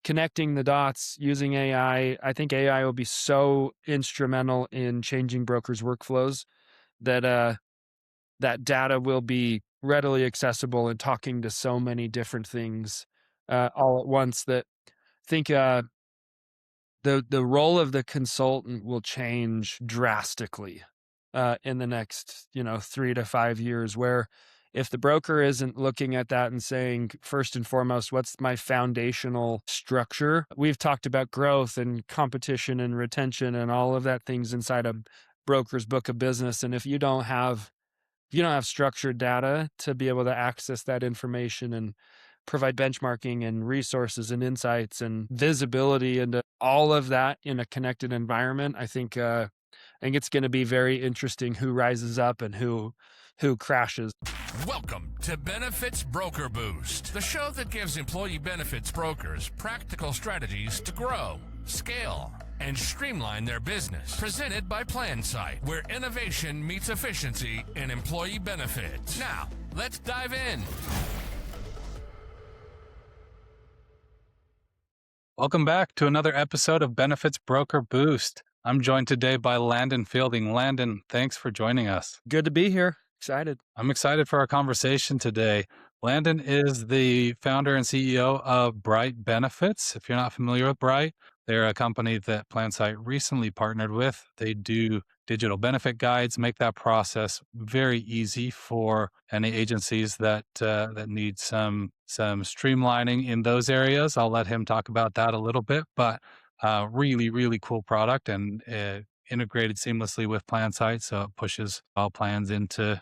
connecting the dots using AI. I think AI will be so instrumental in changing brokers' workflows that that data will be readily accessible and talking to so many different things all at once that I think the role of the consultant will change drastically in the next 3 to 5 years. Where if the broker isn't looking at that and saying, first and foremost, what's my foundational structure? We've talked about growth and competition and retention and all of that things inside a broker's book of business. And if you don't have structured data to be able to access that information and provide benchmarking and resources and insights and visibility into all of that in a connected environment, I think it's going to be very interesting who rises up and who crashes. Welcome to Benefits Broker Boost, the show that gives employee benefits brokers practical strategies to grow, scale, and streamline their business. Presented by Plansight, where innovation meets efficiency in employee benefits. Now, let's dive in. Welcome back to another episode of Benefits Broker Boost. I'm joined today by Landon Fielding. Landon, thanks for joining us. Good to be here. Excited. I'm excited for our conversation today. Landon is the founder and CEO of Brite Benefits. If you're not familiar with Brite, they're a company that Plansight recently partnered with. They do digital benefit guides, make that process very easy for any agencies that need some streamlining in those areas. I'll let him talk about that a little bit, but really, really cool product and integrated seamlessly with Plansight, so it pushes all plans into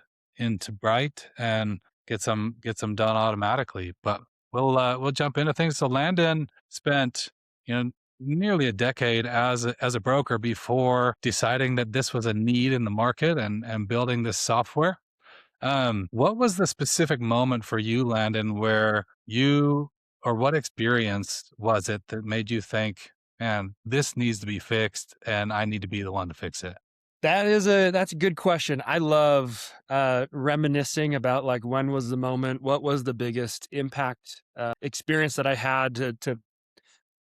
Brite and gets them done automatically. But we'll jump into things. So Landon spent nearly a decade as a broker before deciding that this was a need in the market and building this software. What was the specific moment for you, Landon, where what experience was it that made you think, man, this needs to be fixed and I need to be the one to fix it? That's a good question. I love reminiscing about like when was the moment, what was the biggest impact experience that I had to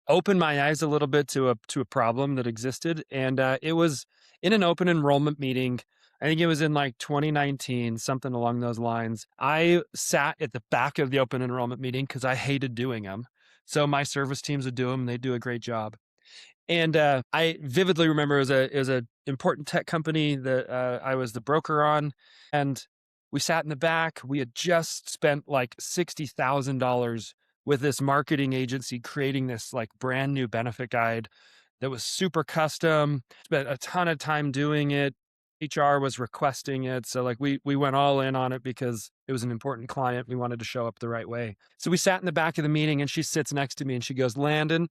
open my eyes a little bit to a problem that existed. And it was in an open enrollment meeting. I think it was in like 2019, something along those lines. I sat at the back of the open enrollment meeting because I hated doing them. So my service teams would do them and they do a great job. And I vividly remember it was a important tech company that I was the broker on. And we sat in the back. We had just spent like $60,000 with this marketing agency creating this like brand new benefit guide that was super custom. Spent a ton of time doing it. HR was requesting it. So like we went all in on it because it was an important client. We wanted to show up the right way. So we sat in the back of the meeting and she sits next to me and she goes, "Landon,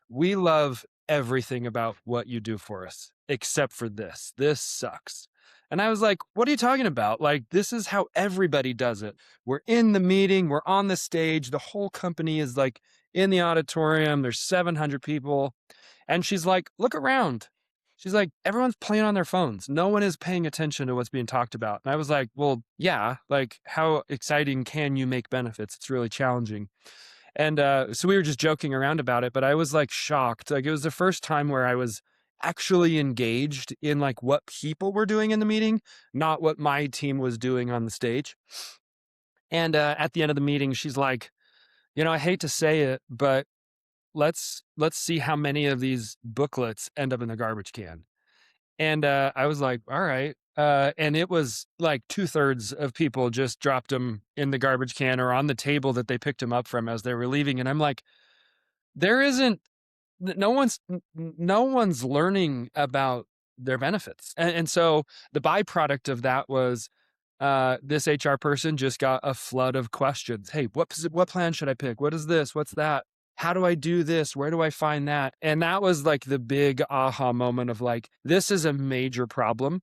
we love everything about what you do for us, except for this. This sucks." And I was like, "What are you talking about? Like, this is how everybody does it. We're in the meeting, we're on the stage, the whole company is like in the auditorium, there's 700 people." And she's like, "Look around." She's like, "Everyone's playing on their phones. No one is paying attention to what's being talked about." And I was like, "Well, yeah, like how exciting can you make benefits? It's really challenging." And so we were just joking around about it, but I was like shocked. Like it was the first time where I was actually engaged in like what people were doing in the meeting, not what my team was doing on the stage. And at the end of the meeting, she's like, "I hate to say it, but let's see how many of these booklets end up in the garbage can." And I was like, "All right." And it was like 2/3 of people just dropped them in the garbage can or on the table that they picked them up from as they were leaving. And I'm like, no one's learning about their benefits. And so the byproduct of that was this HR person just got a flood of questions. "Hey, what plan should I pick? What is this? What's that? How do I do this? Where do I find that?" And that was like the big aha moment of like, this is a major problem.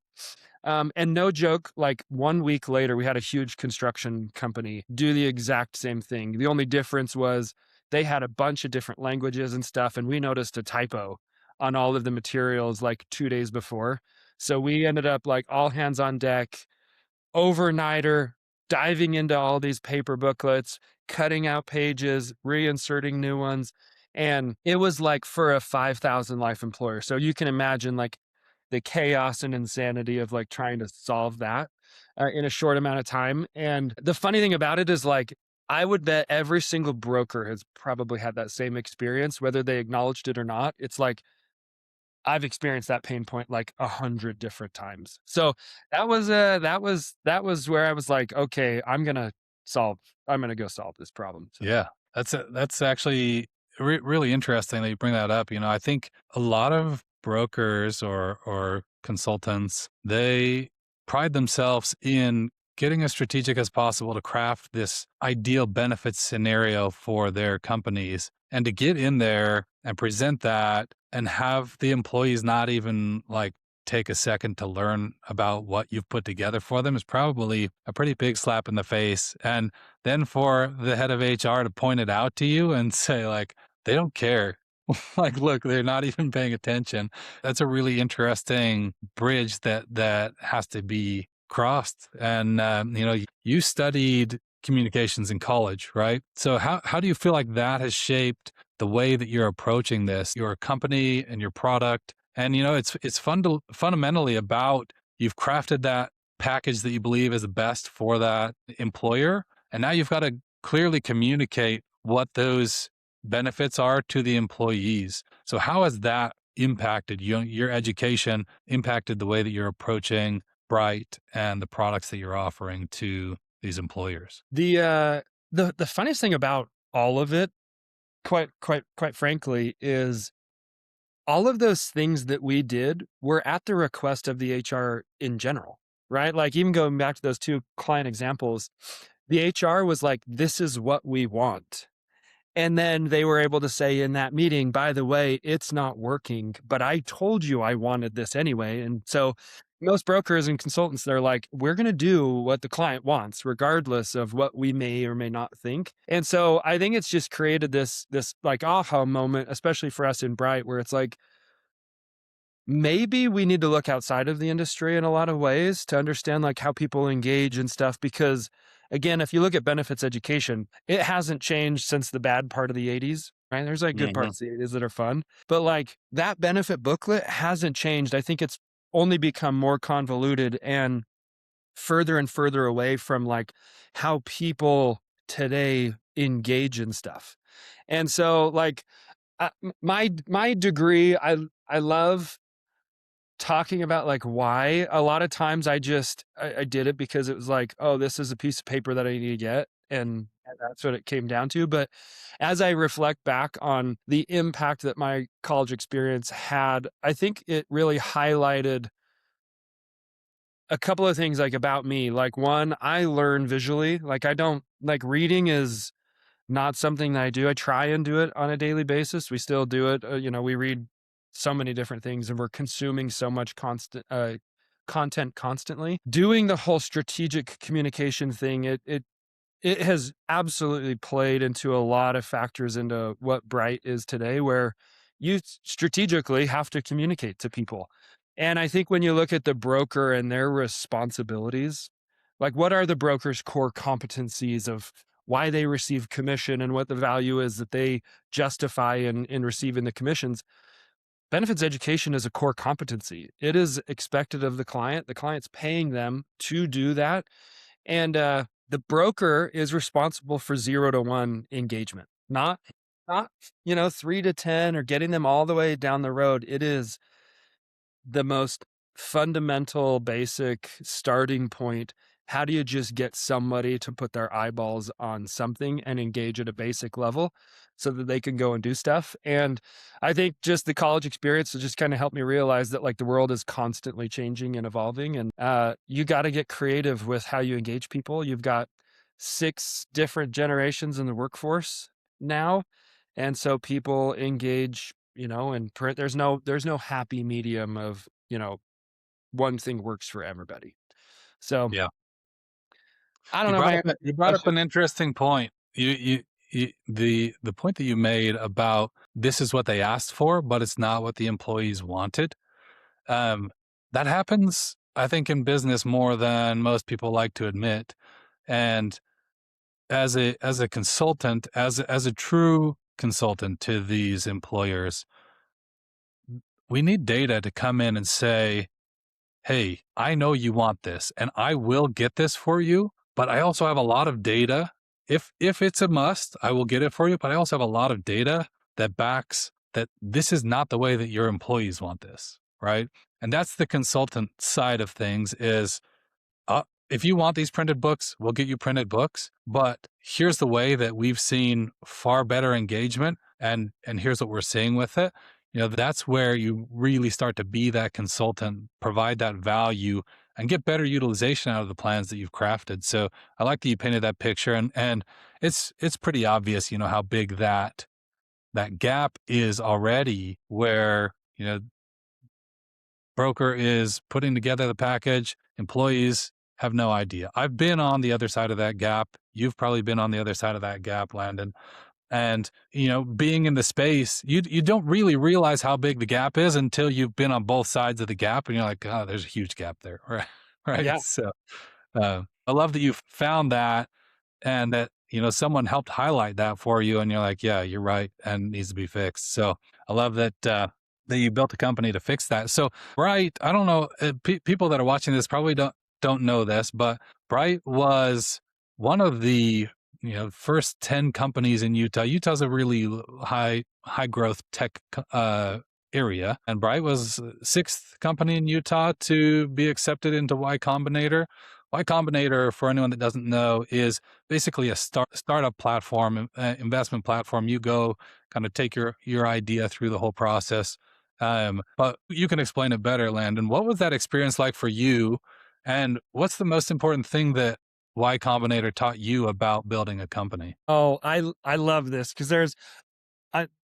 And no joke, like 1 week later, we had a huge construction company do the exact same thing. The only difference was they had a bunch of different languages and stuff. And we noticed a typo on all of the materials like 2 days before. So we ended up like all hands on deck, overnighter, diving into all these paper booklets, cutting out pages, reinserting new ones. And it was like for a 5,000 life employer. So you can imagine like the chaos and insanity of like trying to solve that in a short amount of time. And the funny thing about it is like, I would bet every single broker has probably had that same experience, whether they acknowledged it or not. It's like, I've experienced that pain point like 100 different times. So that was where I was like, okay, I'm gonna go solve this problem. So. Yeah, that's actually really interesting that you bring that up. I think a lot of brokers or consultants, they pride themselves in getting as strategic as possible to craft this ideal benefits scenario for their companies and to get in there and present that and have the employees not even like take a second to learn about what you've put together for them is probably a pretty big slap in the face. And then for the head of HR to point it out to you and say like, they don't care. Like, look, they're not even paying attention. That's a really interesting bridge that has to be crossed. And, you studied communications in college, right? So how do you feel like that has shaped the way that you're approaching this, your company and your product? And, it's fundamentally about you've crafted that package that you believe is the best for that employer. And now you've got to clearly communicate what those benefits are to the employees. So how has that impacted your education, impacted the way that you're approaching Brite and the products that you're offering to these employers? The funniest thing about all of it, quite frankly, is all of those things that we did were at the request of the HR in general, right? Like even going back to those two client examples, the HR was like, this is what we want. And then they were able to say in that meeting, by the way, it's not working, but I told you I wanted this anyway. And so most brokers and consultants, they're like, we're going to do what the client wants, regardless of what we may or may not think. And so I think it's just created this like aha moment, especially for us in Brite, where it's like, maybe we need to look outside of the industry in a lot of ways to understand like how people engage and stuff. Because again, if you look at benefits education, it hasn't changed since the bad part of the 80s, right? There's like good parts of the 80s that are fun, but like that benefit booklet hasn't changed. I think it's only become more convoluted and further away from like how people today engage in stuff. And so like my degree, I love talking about like why. A lot of times I did it because it was like, oh, this is a piece of paper that I need to get. And that's what it came down to. But as I reflect back on the impact that my college experience had, I think it really highlighted a couple of things like about me. Like one, I learn visually. Like I don't like reading is not something that I do. I try and do it on a daily basis. We still do it. We read so many different things and we're consuming so much content constantly. Doing the whole strategic communication thing, it has absolutely played into a lot of factors into what Brite is today, where you strategically have to communicate to people. And I think when you look at the broker and their responsibilities, like what are the broker's core competencies of why they receive commission and what the value is that they justify in receiving the commissions. Benefits education is a core competency. It is expected of the client. The client's paying them to do that. And the broker is responsible for 0 to 1 engagement, not 3 to 10 or getting them all the way down the road. It is the most fundamental, basic starting point. How do you just get somebody to put their eyeballs on something and engage at a basic level so that they can go and do stuff? And I think just the college experience has just kind of helped me realize that like the world is constantly changing and evolving, and you got to get creative with how you engage people. You've got 6 different generations in the workforce now. And so people engage, and there's no happy medium of, one thing works for everybody. So Yeah. I don't know, man. You brought up an interesting point. The point that you made about this is what they asked for, but it's not what the employees wanted. That happens, I think, in business more than most people like to admit. And as a consultant, as a true consultant to these employers, we need data to come in and say, hey, I know you want this and I will get this for you, but I also have a lot of data. If it's a must, I will get it for you, but I also have a lot of data that backs that this is not the way that your employees want this, right? And that's the consultant side of things is if you want these printed books, we'll get you printed books, but here's the way that we've seen far better engagement and here's what we're seeing with it. That's where you really start to be that consultant, provide that value and get better utilization out of the plans that you've crafted. So I like that you painted that picture and it's pretty obvious, how big that gap is already where, broker is putting together the package, employees have no idea. I've been on the other side of that gap. You've probably been on the other side of that gap, Landon. And, being in the space, you don't really realize how big the gap is until you've been on both sides of the gap and you're like, oh, there's a huge gap there. Right. Right. Yeah. So I love that you found that and that, someone helped highlight that for you. And you're like, yeah, you're right. And it needs to be fixed. So I love that, that you built a company to fix that. So Brite, I don't know, people that are watching this probably don't know this, but Brite was one of the first 10 companies in Utah. Utah's a really high growth tech area, and Brite was sixth company in Utah to be accepted into Y Combinator. Y Combinator, for anyone that doesn't know, is basically a startup platform, investment platform. You go kind of take your idea through the whole process. But you can explain it better, Landon. What was that experience like for you? And what's the most important thing that Y Combinator taught you about building a company? Oh, I love this because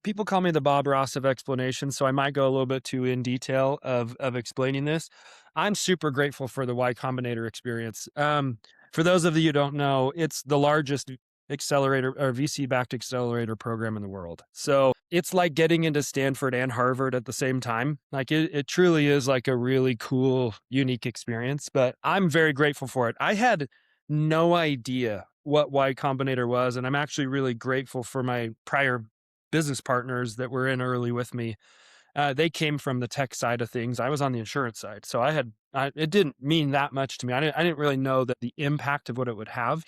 people call me the Bob Ross of explanation, so I might go a little bit too in detail of explaining this. I'm super grateful for the Y Combinator experience. For those of you who don't know, it's the largest accelerator or VC-backed accelerator program in the world. So it's like getting into Stanford and Harvard at the same time. Like it truly is like a really cool, unique experience, but I'm very grateful for it. I had no idea what Y Combinator was, and I'm actually really grateful for my prior business partners that were in early with me. They came from the tech side of things. I was on the insurance side. So it didn't mean that much to me. I didn't really know that the impact of what it would have.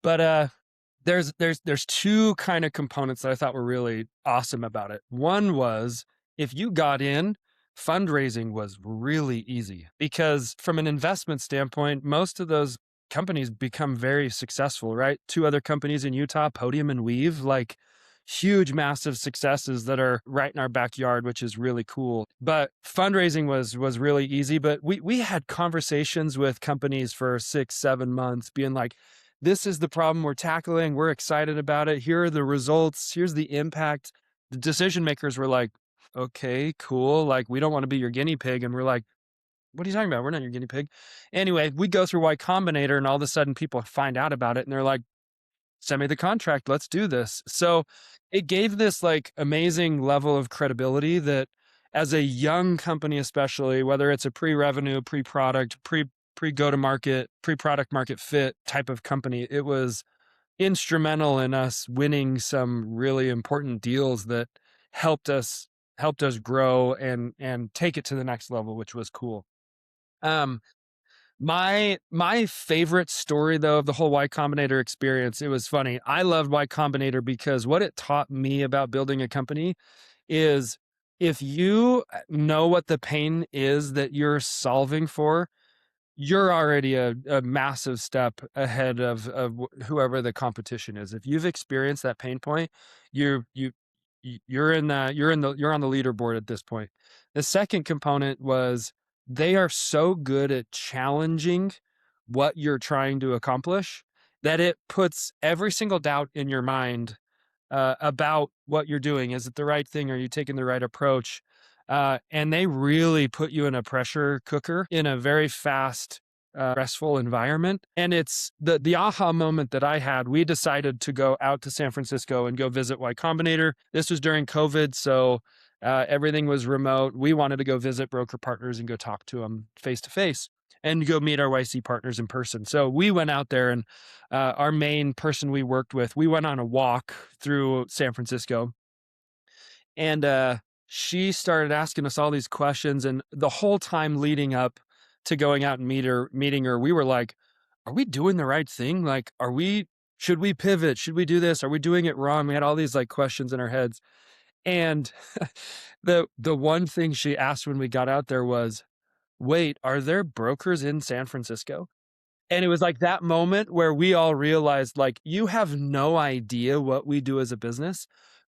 But there's two kind of components that I thought were really awesome about it. One was if you got in, fundraising was really easy because from an investment standpoint, most of those companies become very successful, right? Two other companies in Utah, Podium and Weave, like huge, massive successes that are right in our backyard, which is really cool. But fundraising was really easy. But we had conversations with companies for 6-7 months being like, this is the problem we're tackling. We're excited about it. Here are the results. Here's the impact. The decision makers were like, okay, cool. Like, we don't want to be your guinea pig. And we're like, what are you talking about? We're not your guinea pig. Anyway, we go through Y Combinator and all of a sudden people find out about it and they're like, send me the contract. Let's do this. So it gave this like amazing level of credibility that as a young company, especially whether it's a pre-revenue, pre-product, pre-go-to-market, pre-product market fit type of company, it was instrumental in us winning some really important deals that helped us grow and take it to the next level, which was cool. My favorite story though of the whole Y Combinator experience, it was funny. I loved Y Combinator because what it taught me about building a company is if you know what the pain is that you're solving for, you're already a massive step ahead of whoever the competition is. If you've experienced that pain point, you're on the leaderboard at this point. The second component was they are so good at challenging what you're trying to accomplish that it puts every single doubt in your mind about what you're doing. Is it the right thing? Are you taking the right approach? And they really put you in a pressure cooker in a very fast, stressful environment. And it's the aha moment that I had. We decided to go out to San Francisco and go visit Y Combinator. This was during COVID, so everything was remote. We wanted to go visit broker partners and go talk to them face to face. and go meet our YC partners in person. So we went out there, and our main person we worked with, we went on a walk through San Francisco, and she started asking us all these questions. And the whole time leading up to going out and meeting her, we were like, are we doing the right thing? Like, should we pivot? Should we do this? Are we doing it wrong? We had all these like questions in our heads. And the one thing she asked when we got out there was, wait, are there brokers in San Francisco? And it was like that moment where we all realized, like, you have no idea what we do as a business,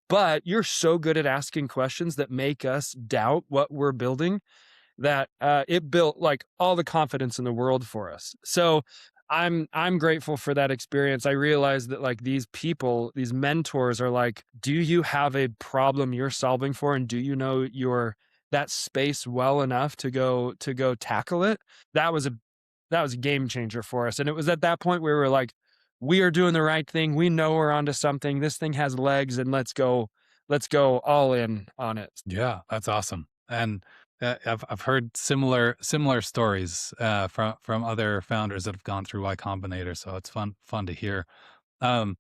but you're so good at asking questions that make us doubt what we're building, that it built like all the confidence in the world for us. So I'm grateful for that experience. I realized that like these people, these mentors are like, do you have a problem you're solving for, and do you know your that space well enough to go tackle it? That was a that was a game changer for us. And it was at that point where we were like, we are doing the right thing. We know we're onto something. This thing has legs, and let's go all in on it. Yeah, that's awesome. And I've heard similar stories from other founders that have gone through Y Combinator, so it's fun to hear. Um,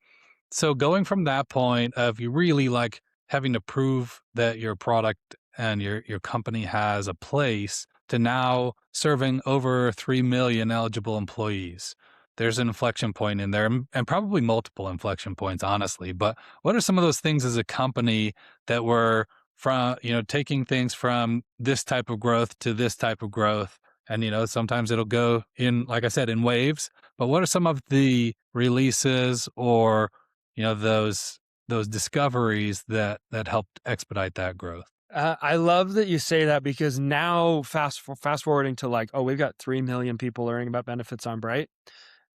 so going from that point of you really like having to prove that your product and your company has a place to now serving over 3 million eligible employees. There's an inflection point in there, and probably multiple inflection points, honestly. But what are some of those things as a company that were from, taking things from this type of growth to this type of growth? And, sometimes it'll go in, like I said, in waves. But what are some of the releases or, those discoveries that helped expedite that growth? I love that you say that, because now fast forwarding to like, oh, we've got 3 million people learning about benefits on Brite.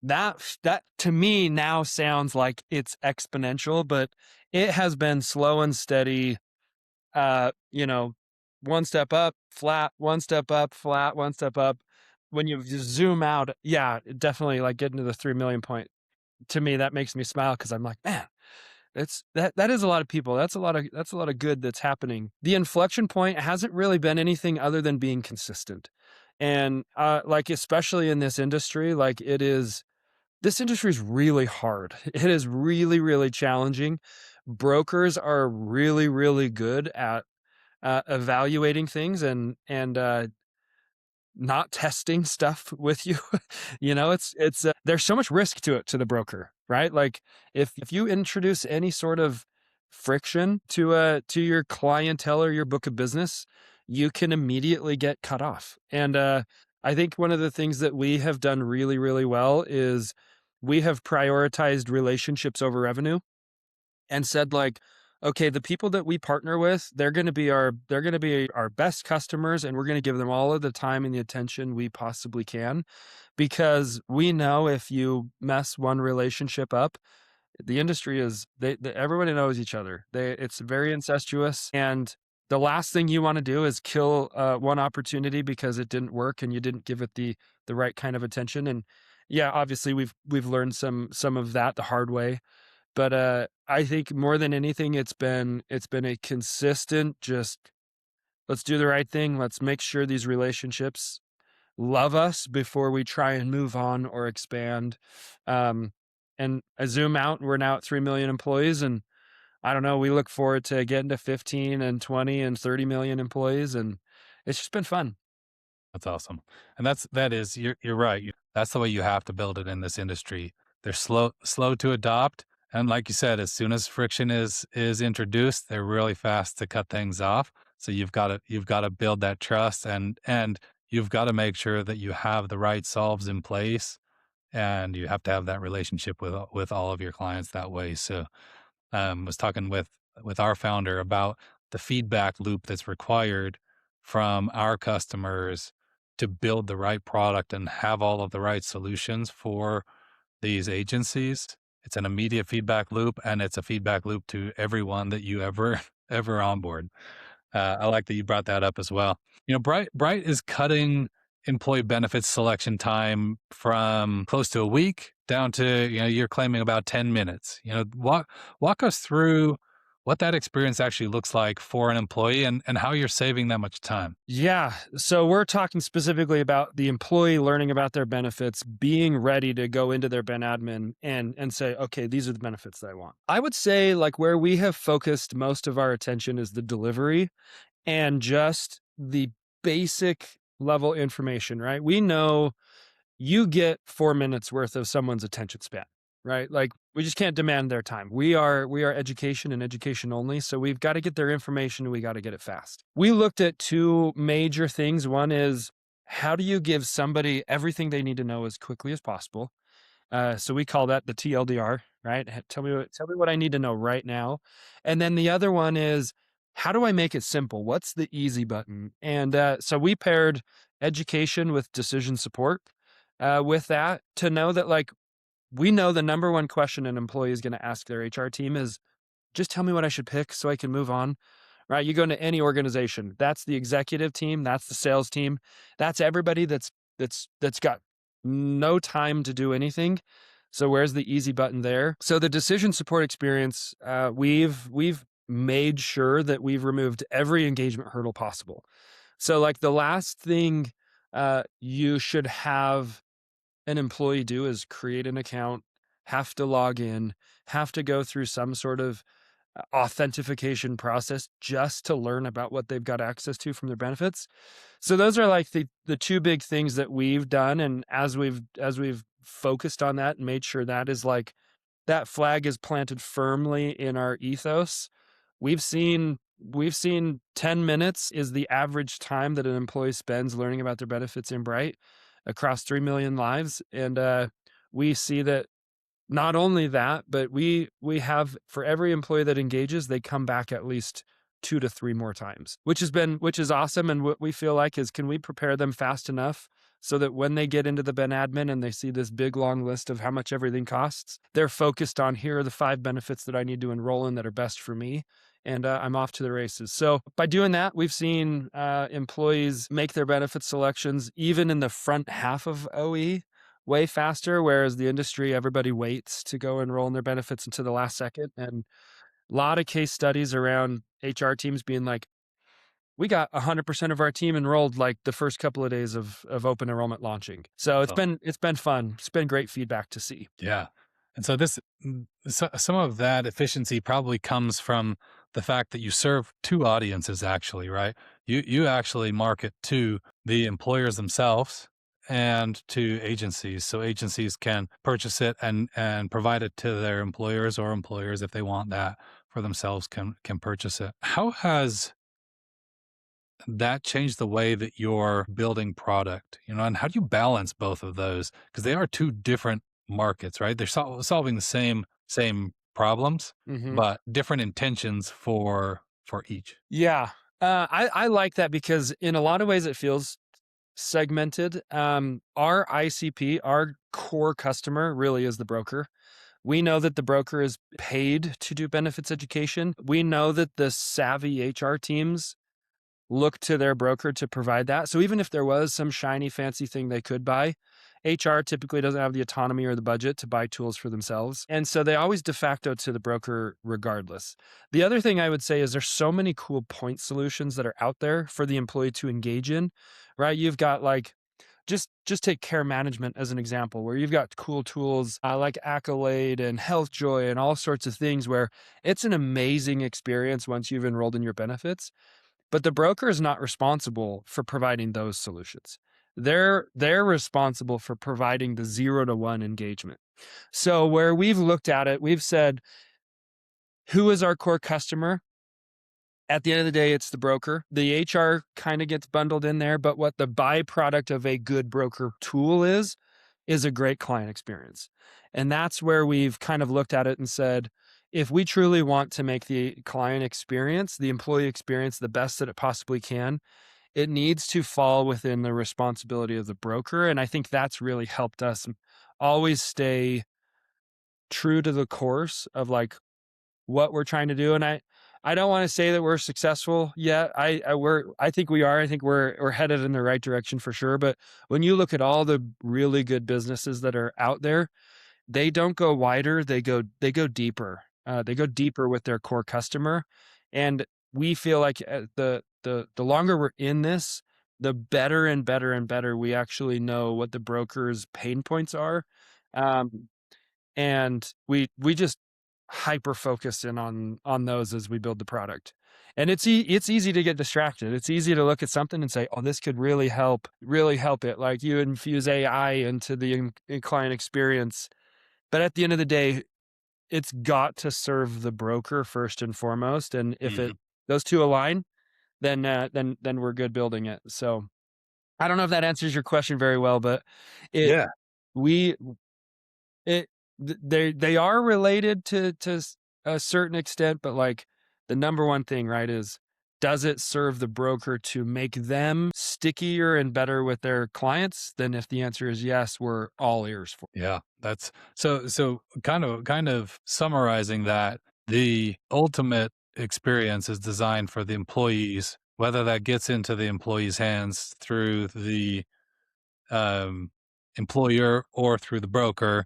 That to me now sounds like it's exponential, but it has been slow and steady. You know, one step up, flat, one step up, flat, one step up. When you just zoom out, yeah, definitely like getting to the 3 million point. To me, that makes me smile, because I'm like, man, that is a lot of people. That's a lot of good that's happening. The inflection point hasn't really been anything other than being consistent. And like, especially in this industry, like this industry is really hard. It is really, really challenging. Brokers are really, really good at evaluating things, and not testing stuff with you. It's there's so much risk to it, to the broker, right? Like, if you introduce any sort of friction to your clientele or your book of business, you can immediately get cut off. And I think one of the things that we have done really, really well is we have prioritized relationships over revenue, and said like, okay, the people that we partner with, they're going to be our best customers, and we're going to give them all of the time and the attention we possibly can, because we know if you mess one relationship up, the industry is everybody knows each other. It's very incestuous, and the last thing you want to do is kill one opportunity because it didn't work and you didn't give it the right kind of attention. And yeah, obviously we've learned some of that the hard way. But I think more than anything, it's been a consistent, just let's do the right thing. Let's make sure these relationships love us before we try and move on or expand. And I zoom out, and we're now at 3 million employees, and I don't know, we look forward to getting to 15 and 20 and 30 million employees, and it's just been fun. That's awesome. And you're right. That's the way you have to build it in this industry. They're slow to adopt. And like you said, as soon as friction is introduced, they're really fast to cut things off. So you've got to build that trust, and you've got to make sure that you have the right solves in place, and you have to have that relationship with all of your clients that way. So was talking with our founder about the feedback loop that's required from our customers to build the right product and have all of the right solutions for these agencies. It's an immediate feedback loop, and it's a feedback loop to everyone that you ever ever onboard. I like that you brought that up as well. Brite is cutting employee benefits selection time from close to a week down to, you're claiming about 10 minutes. Walk us through what that experience actually looks like for an employee and how you're saving that much time. Yeah. So we're talking specifically about the employee learning about their benefits, being ready to go into their Ben admin and say, okay, these are the benefits that I want. I would say like where we have focused most of our attention is the delivery and just the basic level information, right? We know you get 4 minutes worth of someone's attention span, right? Like we just can't demand their time. We are education and education only, so we've got to get their information and we got to get it fast. We looked at two major things. One is how do you give somebody everything they need to know as quickly as possible? So we call that the TLDR, right? Tell me what I need to know right now. And then the other one is how do I make it simple? What's the easy button? And so we paired education with decision support with that to know that like we know the number one question an employee is going to ask their HR team is just tell me what I should pick so I can move on. Right? You go into any organization, that's the executive team, that's the sales team, that's everybody that's got no time to do anything. So where's the easy button there? So the decision support experience, we've made sure that we've removed every engagement hurdle possible. So like the last thing you should have an employee do is create an account, have to log in, have to go through some sort of authentication process just to learn about what they've got access to from their benefits. So those are like the two big things that we've done. And as we've focused on that and made sure that is like that flag is planted firmly in our ethos, we've seen 10 minutes is the average time that an employee spends learning about their benefits in Brite across 3 million lives. And we see that not only that, but we have for every employee that engages, they come back at least 2 to 3 more times, which is awesome. And what we feel like is can we prepare them fast enough so that when they get into the Ben admin and they see this big long list of how much everything costs, they're focused on here are the 5 benefits that I need to enroll in that are best for me. And I'm off to the races. So by doing that, we've seen employees make their benefit selections even in the front half of OE way faster, whereas the industry, everybody waits to go enroll in their benefits until the last second. And a lot of case studies around HR teams being like, we got 100% of our team enrolled like the first couple of days of open enrollment launching. So it's been fun. It's been great feedback to see. Yeah. And so some of that efficiency probably comes from the fact that you serve two audiences actually, right? You actually market to the employers themselves and to agencies. So agencies can purchase it and provide it to their employers, or employers, if they want that for themselves, can purchase it. How has that changed the way that you're building product, and how do you balance both of those? Because they are two different markets, right? They're solving the same problems, Mm-hmm. but different intentions for each. Yeah. I like that because in a lot of ways it feels segmented. Our ICP, our core customer really is the broker. We know that the broker is paid to do benefits education. We know that the savvy HR teams look to their broker to provide that. So even if there was some shiny fancy thing they could buy, HR typically doesn't have the autonomy or the budget to buy tools for themselves. And so they always de facto to the broker regardless. The other thing I would say is there's so many cool point solutions that are out there for the employee to engage in, right? You've got like, just take care management as an example, where you've got cool tools like Accolade and HealthJoy and all sorts of things where it's an amazing experience once you've enrolled in your benefits. But the broker is not responsible for providing those solutions. They're responsible for providing the 0 to 1 engagement. So where we've looked at it, we've said, who is our core customer? At the end of the day, it's the broker. The HR kind of gets bundled in there, but what the byproduct of a good broker tool is a great client experience. And that's where we've kind of looked at it and said, if we truly want to make the client experience, the employee experience, the best that it possibly can, it needs to fall within the responsibility of the broker. And I think that's really helped us always stay true to the course of like what we're trying to do. And I don't want to say that we're successful yet. I think we are. I think we're headed in the right direction for sure. But when you look at all the really good businesses that are out there, they don't go wider, they go deeper. they go deeper with their core customer, and we feel like the longer we're in this, the better and better and better we actually know what the broker's pain points are, um, and we just hyper focus in on those as we build the product. And it's easy to get distracted. It's easy to look at something and say, "Oh, this could really help it." Like you infuse AI into the client experience, but at the end of the day, it's got to serve the broker first and foremost. And if Mhm. those two align, then we're good building it. So I don't know if that answers your question very well, but it Yeah. we it they are related to a certain extent, but like the number one thing, right, is does it serve the broker to make them stickier and better with their clients? Then if the answer is yes, we're all ears for. Yeah, that's so kind of summarizing that the ultimate experience is designed for the employees, whether that gets into the employee's hands through the um, employer or through the broker.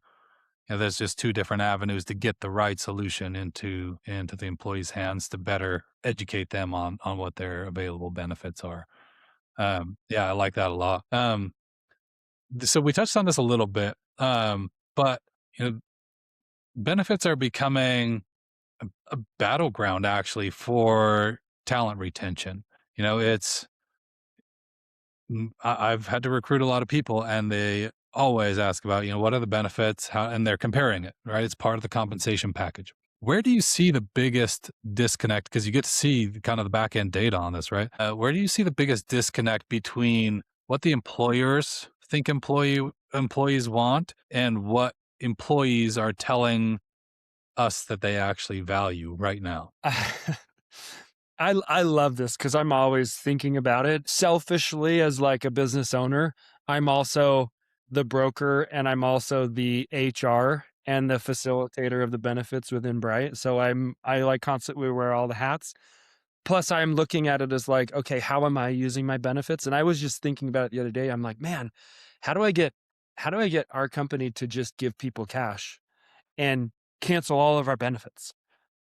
There's just two different avenues to get the right solution into the employee's hands to better educate them on what their available benefits are. Yeah, I like that a lot. So we touched on this a little bit, but you know, benefits are becoming a battleground actually for talent retention. It's I've had to recruit a lot of people, and they always ask about what are the benefits, how, and they're comparing it. Right, it's part of the compensation package. Where do you see the biggest disconnect? Because you get to see kind of the back end data on this, right? Where do you see the biggest disconnect between what the employers think employees want and what employees are telling us that they actually value right now? I love this because I'm always thinking about it selfishly as like a business owner. I'm also the broker and I'm also the HR and the facilitator of the benefits within Bright. So I like constantly wear all the hats. Plus I'm looking at it as like, okay, how am I using my benefits? And I was just thinking about it the other day. I'm like, man, how do I get how do I get our company to just give people cash and cancel all of our benefits?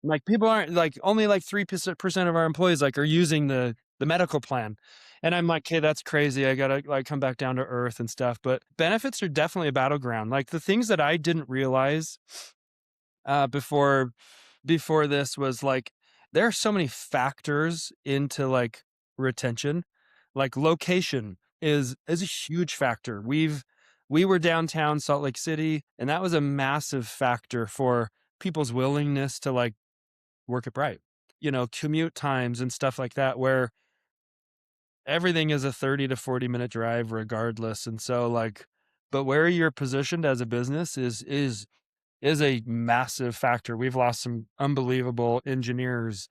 Like people aren't like only like 3% of our employees like are using the medical plan. And I'm like, "Hey, that's crazy. I gotta like come back down to earth and stuff." But benefits are definitely a battleground. Like the things that I didn't realize before this was like there are so many factors into like retention. Like location is a huge factor. We were downtown Salt Lake City, and that was a massive factor for people's willingness to like work at Bright. Commute times and stuff like that, where everything is a 30 to 40-minute drive regardless. And so like, but where you're positioned as a business is a massive factor. We've lost some unbelievable engineers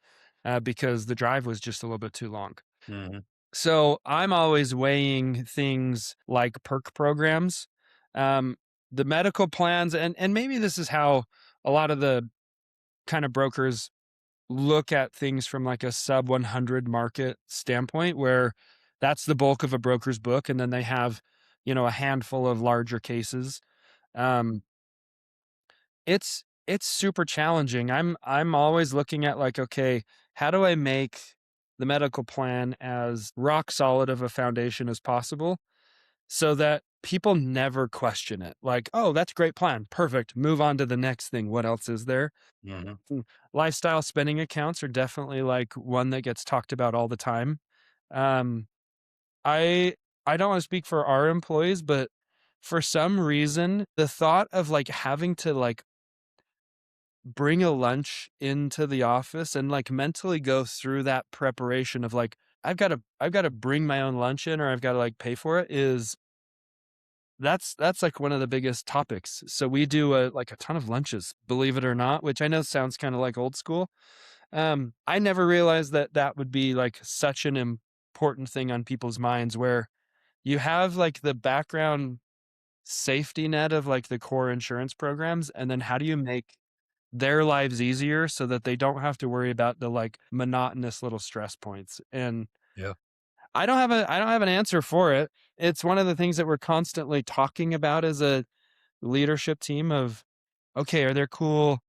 because the drive was just a little bit too long. Mhm. So I'm always weighing things like perk programs, um, the medical plans, and maybe this is how a lot of the kind of brokers look at things from like a sub 100 market standpoint where that's the bulk of a broker's book and then they have a handful of larger cases. um it's super challenging. I'm always looking at like, okay, how do I make the medical plan as rock solid of a foundation as possible so that people never question it, like, oh, that's a great plan, perfect, move on to the next thing, what else is there? Mhm. Mm, Lifestyle spending accounts are definitely like one that gets talked about all the time. Um, I I don't want to speak for our employees, but for some reason, the thought of like having to like bring a lunch into the office and like mentally go through that preparation of like I've got to bring my own lunch in or I've got to like pay for it is that's like one of the biggest topics. So we do like a ton of lunches, believe it or not, which I know sounds kind of like old school. I never realized that that would be like such an important thing on people's minds where you have like the background safety net of like the core insurance programs. And then how do you make their lives easier so that they don't have to worry about the like monotonous little stress points? And Yeah. I don't have an answer for it. It's one of the things that we're constantly talking about as a leadership team of, okay, are there cool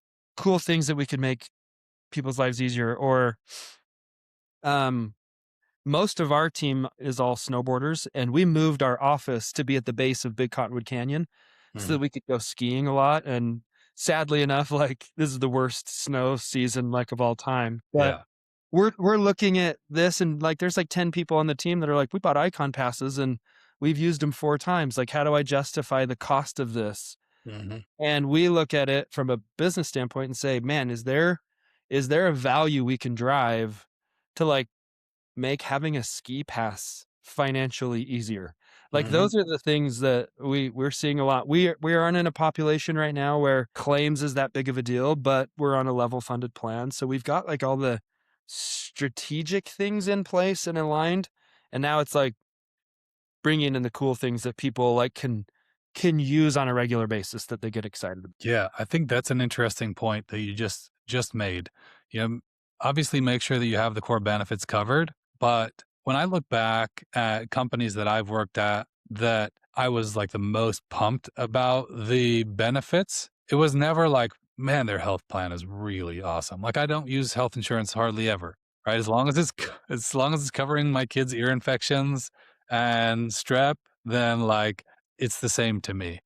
cool things that we could make people's lives easier. Or um, most of our team is all snowboarders, and we moved our office to be at the base of Big Cottonwood Canyon so that Mhm. we could go skiing a lot. And sadly enough, like this is the worst snow season like of all time. But Yeah. we're looking at this, and like there's like 10 people on the team that are like, we bought icon passes and we've used them 4 times. Like, how do I justify the cost of this? Mhm. And we look at it from a business standpoint and say, man, is there a value we can drive to like make having a ski pass financially easier? Like Mhm. those are the things that we're seeing a lot. We aren't in a population right now where claims is that big of a deal, but we're on a level funded plan. So we've got like all the strategic things in place and aligned. And now it's like bringing in the cool things that people like can use on a regular basis that they get excited about. Yeah, I think that's an interesting point that you just made. You know, obviously make sure that you have the core benefits covered, but when I look back at companies that I've worked at that I was like the most pumped about the benefits, it was never like, man, their health plan is really awesome. Like I don't use health insurance hardly ever, right? As long as it's covering my kids' ear infections and strep, then like it's the same to me.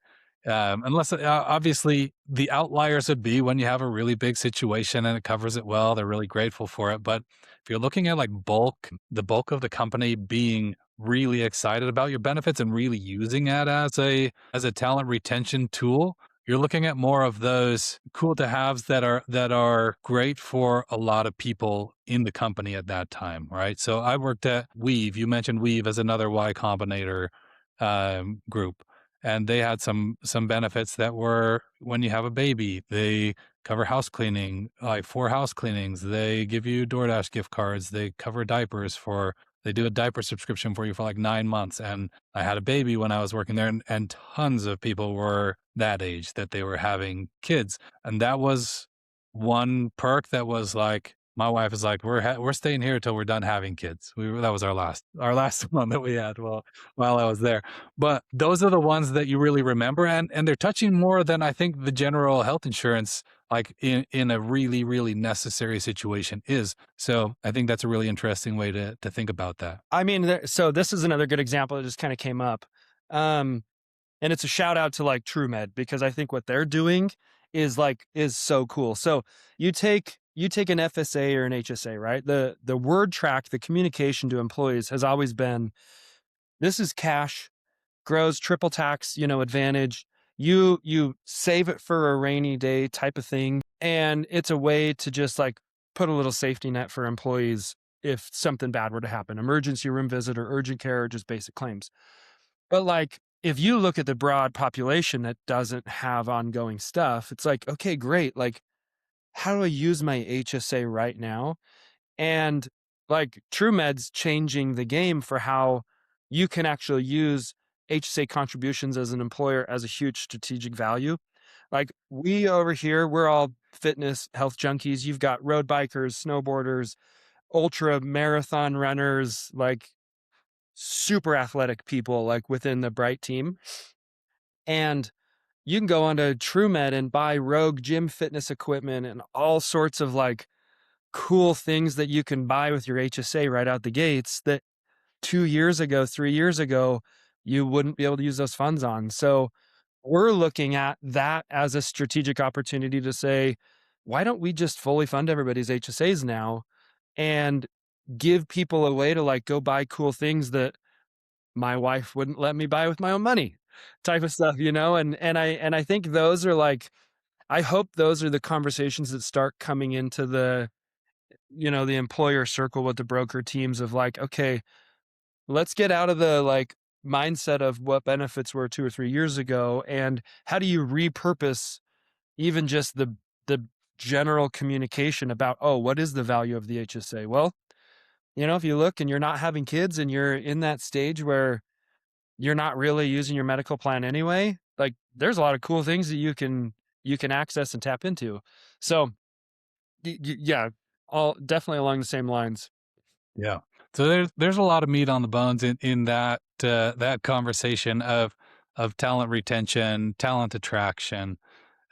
Unless obviously the outliers would be when you have a really big situation and it covers it well, they're really grateful for it. But if you're looking at like the bulk of the company being really excited about your benefits and really using it as a talent retention tool, you're looking at more of those cool to haves that are great for a lot of people in the company at that time, right? So I worked at Weave. You mentioned Weave as another Y Combinator group, and they had some benefits that were when you have a baby, they cover house cleaning, like 4 house cleanings. They give you DoorDash gift cards. They cover diapers for. They do a diaper subscription for you for like 9 months. And I had a baby when I was working there, and tons of people were that age that they were having kids, and that was one perk that was like. My wife is like, we're staying here until we're done having kids. That was our last one that we had while I was there. But those are the ones that you really remember, and they're touching more than I think the general health insurance, like in a really, really necessary situation is. So I think that's a really interesting way to think about that. I mean, so this is another good example that just kind of came up. Um, and it's a shout out to like TrueMed because I think what they're doing is so cool. So you take an FSA or an HSA, right? The word track, the communication to employees has always been this is cash, grows triple tax, advantage. You save it for a rainy day type of thing. And it's a way to just like put a little safety net for employees if something bad were to happen, emergency room visit or urgent care or just basic claims. But like, if you look at the broad population that doesn't have ongoing stuff, it's like, okay, great. Like, how do I use my HSA right now? And like TrueMed's changing the game for how you can actually use HSA contributions as an employer as a huge strategic value. Like we over here, we're all fitness health junkies. You've got road bikers, snowboarders, ultra marathon runners, like super athletic people like within the Brite team. And you can go onto TrueMed and buy Rogue gym fitness equipment and all sorts of like cool things that you can buy with your HSA right out the gates that 2 years ago, 3 years ago, you wouldn't be able to use those funds on. So we're looking at that as a strategic opportunity to say, why don't we just fully fund everybody's HSAs now and give people a way to like go buy cool things that my wife wouldn't let me buy with my own money type of stuff, and I think those are like, I hope those are the conversations that start coming into the employer circle with the broker teams of like, okay, let's get out of the like mindset of what benefits were 2 or 3 years ago. And how do you repurpose even just the general communication about, oh, what is the value of the HSA? Well, if you look and you're not having kids and you're in that stage where you're not really using your medical plan anyway, like there's a lot of cool things that you can access and tap into. So yeah, all definitely along the same lines. Yeah. So there's a lot of meat on the bones in that conversation of talent retention, talent attraction,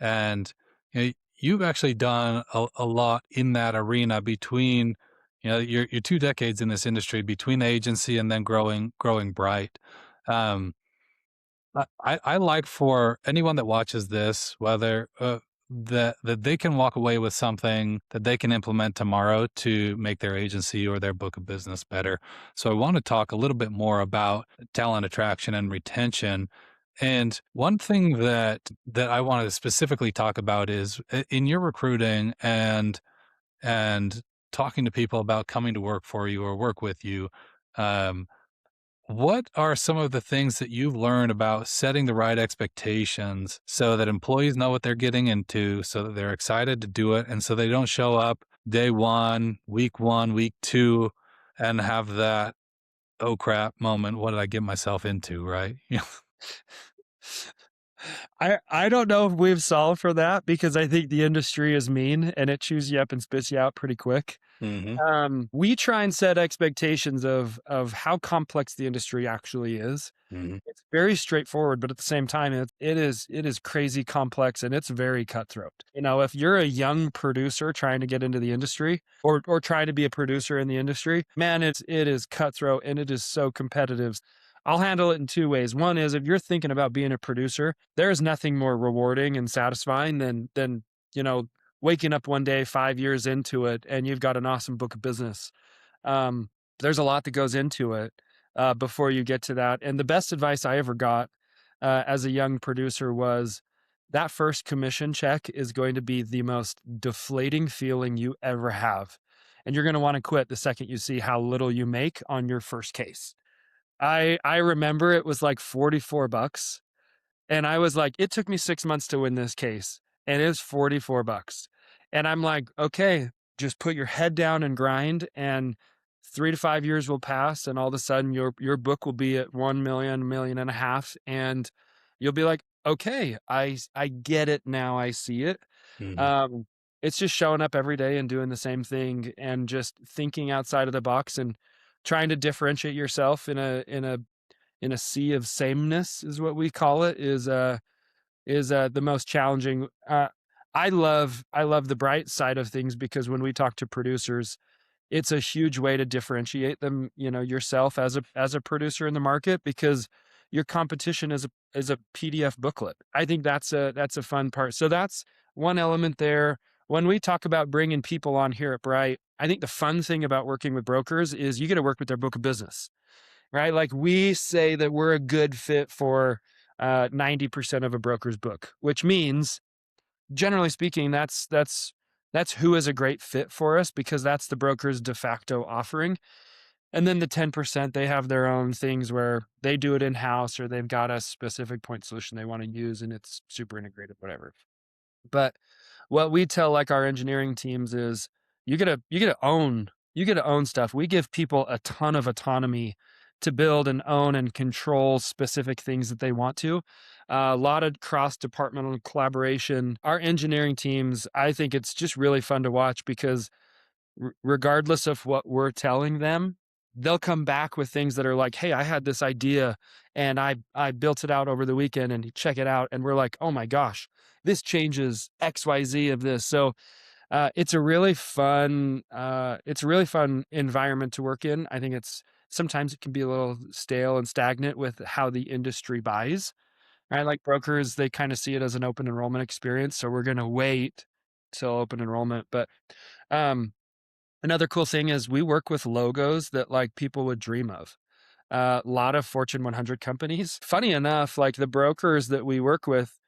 and you know, you've actually done a lot in that arena between, you're 2 decades in this industry between the agency and then growing Brite. Um, I like for anyone that watches this, whether that they can walk away with something that they can implement tomorrow to make their agency or their book of business better. So I want to talk a little bit more about talent attraction and retention. And one thing that I want to specifically talk about is in your recruiting and talking to people about coming to work for you or work with you. Um, what are some of the things that you've learned about setting the right expectations so that employees know what they're getting into, so that they're excited to do it, and so they don't show up day one, week two, and have that, oh crap moment? What did I get myself into? Right? Yeah. I don't know if we've solved for that because I think the industry is mean and it chews you up and spits you out pretty quick. Hmm. We try and set expectations of how complex the industry actually is. Hmm. It's very straightforward, but at the same time, it is crazy complex and it's very cutthroat. If you're a young producer trying to get into the industry or trying to be a producer in the industry, man, it is cutthroat and it is so competitive. I'll handle it in two ways. One is if you're thinking about being a producer, there is nothing more rewarding and satisfying than you know waking up one day 5 years into it and you've got an awesome book of business. Um, there's a lot that goes into it before you get to that. And the best advice I ever got as a young producer was that first commission check is going to be the most deflating feeling you ever have. And you're going to want to quit the second you see how little you make on your first case. I remember it was like $44. And I was like, it took me 6 months to win this case, and it's $44. And I'm like, okay, just put your head down and grind, and 3 to 5 years will pass, and all of a sudden your book will be at 1 million, million and a half, and you'll be like, okay, I get it now, I see it. Hmm. Um, it's just showing up every day and doing the same thing, and just thinking outside of the box and trying to differentiate yourself in a sea of sameness is what we call it is the most challenging. I love the bright side of things because when we talk to producers, it's a huge way to differentiate them, yourself as a producer in the market because your competition is a PDF booklet. I think that's a fun part. So that's one element there. When we talk about bringing people on here at Brite, I think the fun thing about working with brokers is you get to work with their book of business, right? Like we say that we're a good fit for 90% of a broker's book, which means generally speaking, that's who is a great fit for us because that's the broker's de facto offering. And then the 10%, they have their own things where they do it in-house or they've got a specific point solution they want to use and it's super integrated, whatever. But what we tell like our engineering teams is you get to own stuff. We give people a ton of autonomy to build and own and control specific things that they want to. A lot of cross departmental collaboration. Our engineering teams, I think it's just really fun to watch because regardless of what we're telling them, they'll come back with things that are like, "Hey, I had this idea and I built it out over the weekend and check it out." And we're like, "Oh my gosh, this changes XYZ of this." So it's a really fun environment to work in. I think sometimes it can be a little stale and stagnant with how the industry buys. Right? Like brokers, they kind of see it as an open enrollment experience. So we're going to wait till open enrollment. But um, another cool thing is we work with logos that like people would dream of. A lot of Fortune 100 companies. Funny enough, like the brokers that we work with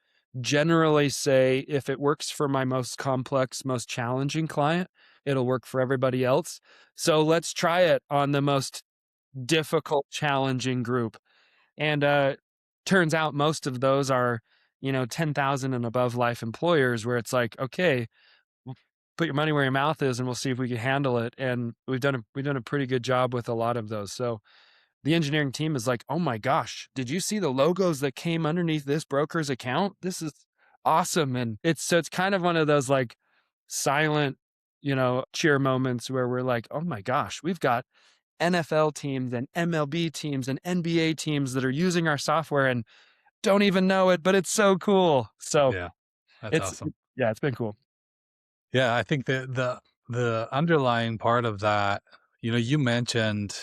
generally say, if it works for my most complex, most challenging client, it'll work for everybody else. So let's try it on the most difficult, challenging group. And turns out most of those are, 10,000 and above life employers where it's like, okay, put your money where your mouth is and we'll see if we can handle it. And we've done a pretty good job with a lot of those. So the engineering team is like, oh my gosh, did you see the logos that came underneath this broker's account? This is awesome. And it's kind of one of those like silent, cheer moments where we're like, oh my gosh, we've got NFL teams and MLB teams and NBA teams that are using our software and don't even know it, but it's so cool. So Yeah, that's it's, awesome. yeah, it's been cool. Yeah, I think the underlying part of that, you mentioned,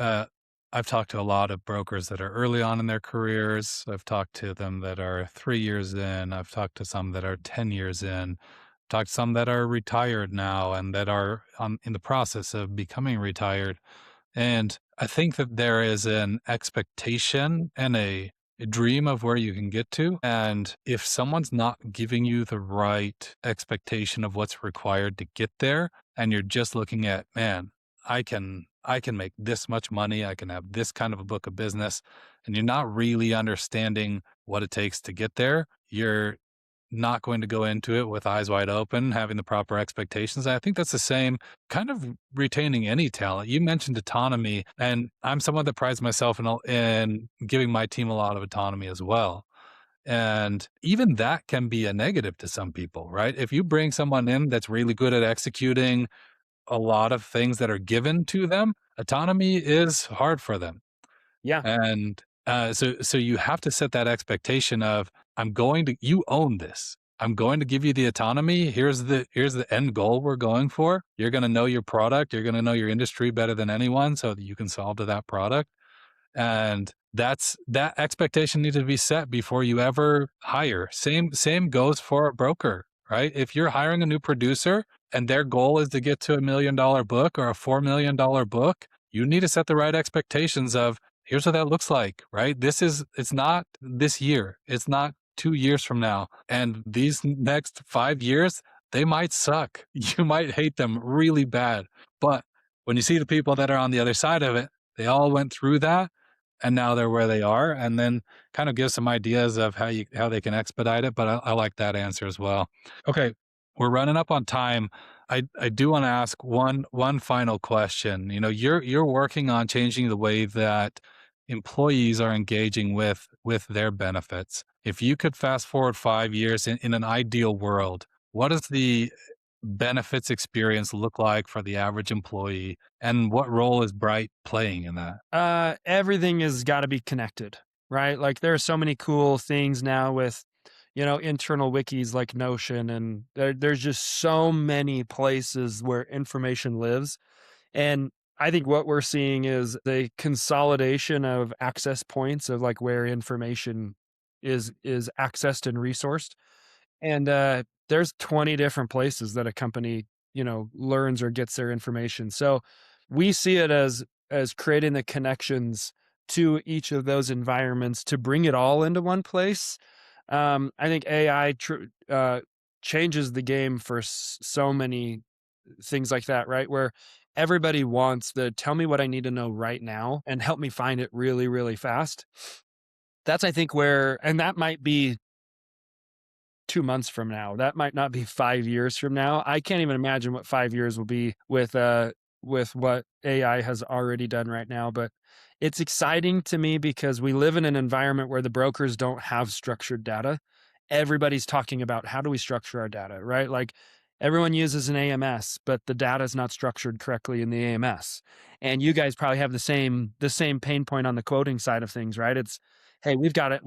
uh, I've talked to a lot of brokers that are early on in their careers. I've talked to them that are 3 years in. I've talked to some that are 10 years in. Talked to some that are retired now and that are in the process of becoming retired. And I think that there is an expectation and a dream of where you can get to. And if someone's not giving you the right expectation of what's required to get there, and you're just looking at, man, I can make this much money, I can have this kind of a book of business, and you're not really understanding what it takes to get there, you're not going to go into it with eyes wide open, having the proper expectations. I think that's the same kind of retaining any talent. You mentioned autonomy, and I'm someone that prides myself in giving my team a lot of autonomy as well. And even that can be a negative to some people, right? If you bring someone in that's really good at executing a lot of things that are given to them, autonomy is hard for them. Yeah. And, so you have to set that expectation of, you own this. I'm going to give you the autonomy. Here's the end goal we're going for. You're gonna know your product. You're gonna know your industry better than anyone so that you can solve to that product. And that expectation needs to be set before you ever hire. Same goes for a broker, right? If you're hiring a new producer and their goal is to get to $1 million book or a $4 million book, you need to set the right expectations of, here's what that looks like, right? It's not this year. It's not 2 years from now. And these next 5 years, they might suck. You might hate them really bad. But when you see the people that are on the other side of it, they all went through that and now they're where they are, and then kind of give some ideas of how they can expedite it. But I like that answer as well. Okay, we're running up on time. I do want to ask one final question. You're working on changing the way that employees are engaging with their benefits. If you could fast forward 5 years in an ideal world, what does the benefits experience look like for the average employee, and what role is Brite playing in that? Everything has got to be connected, right? Like there are so many cool things now with, internal wikis like Notion, and there's just so many places where information lives. And I think what we're seeing is the consolidation of access points of like where information is accessed and resourced. And there's 20 different places that a company, learns or gets their information. So we see it as creating the connections to each of those environments to bring it all into one place. I think AI changes the game for so many things like that, right? Where everybody wants the tell me what I need to know right now and help me find it really, really fast. That's, I think, and that might be 2 months from now. That might not be 5 years from now. I can't even imagine what 5 years will be with what AI has already done right now. But it's exciting to me because we live in an environment where the brokers don't have structured data. Everybody's talking about how do we structure our data, right? Like everyone uses an AMS, but the data is not structured correctly in the AMS. And you guys probably have the same pain point on the quoting side of things, right? It's, hey, we've got it.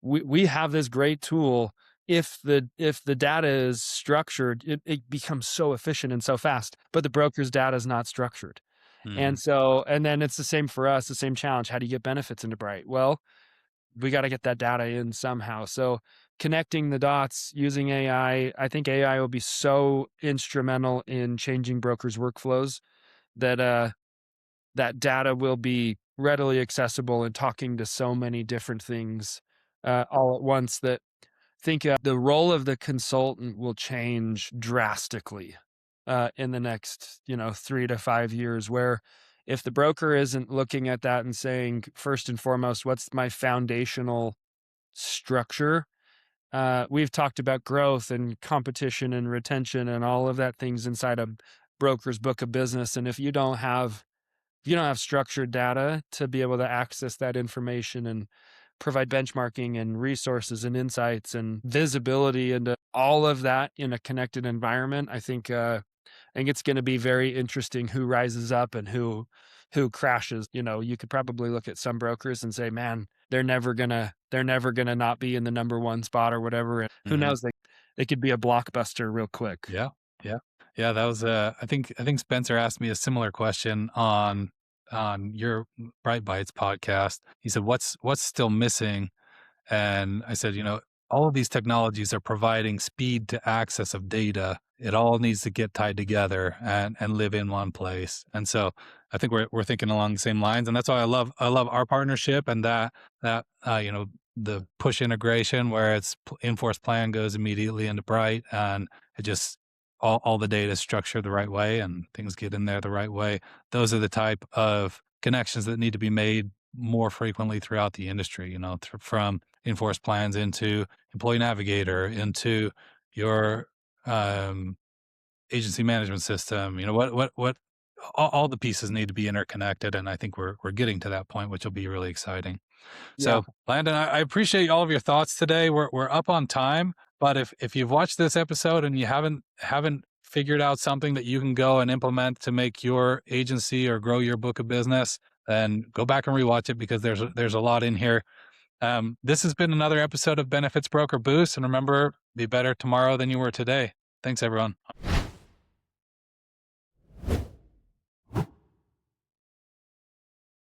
We have this great tool. If the data is structured, it becomes so efficient and so fast, but the broker's data is not structured. Mhm. And then it's the same for us, the same challenge. How do you get benefits into Brite? Well, we got to get that data in somehow. So connecting the dots using I think AI will be so instrumental in changing brokers' workflows that that data will be readily accessible and talking to so many different things all at once that think the role of the consultant will change drastically in the next 3 to 5 years, where if the broker isn't looking at that and saying first and foremost what's my foundational structure. We've talked about growth and competition and retention and all of that things inside a broker's book of business, and if you don't have structured data to be able to access that information and provide benchmarking and resources and insights and visibility into all of that in a connected environment, I think it's going to be very interesting who rises up and who crashes. You could probably look at some brokers and say, man, they're never gonna not be in the number one spot or whatever. And who Mhm. knows? it could be a blockbuster real quick. Yeah, yeah, yeah. That was I think Spencer asked me a similar question on your Bright Bites podcast. He said, "What's still missing?" And I said, all of these technologies are providing speed to access of data. It all needs to get tied together and live in one place. And so I think we're thinking along the same lines. And that's why I love our partnership and that the push integration where it's Enforce Plan goes immediately into Bright and it just all the data is structured the right way and things get in there the right way. Those are the type of connections that need to be made more frequently throughout the industry, from Enforce Plans into Employee Navigator, into your agency management system. What all the pieces need to be interconnected, and I think we're getting to that point, which will be really exciting. Yeah. So, Landon, I appreciate all of your thoughts today. We're up on time, but if you've watched this episode and you haven't figured out something that you can go and implement to make your agency or grow your book of business, then go back and rewatch it because there's a lot in here. This has been another episode of Benefits Broker Boost, and remember, be better tomorrow than you were today. Thanks, everyone.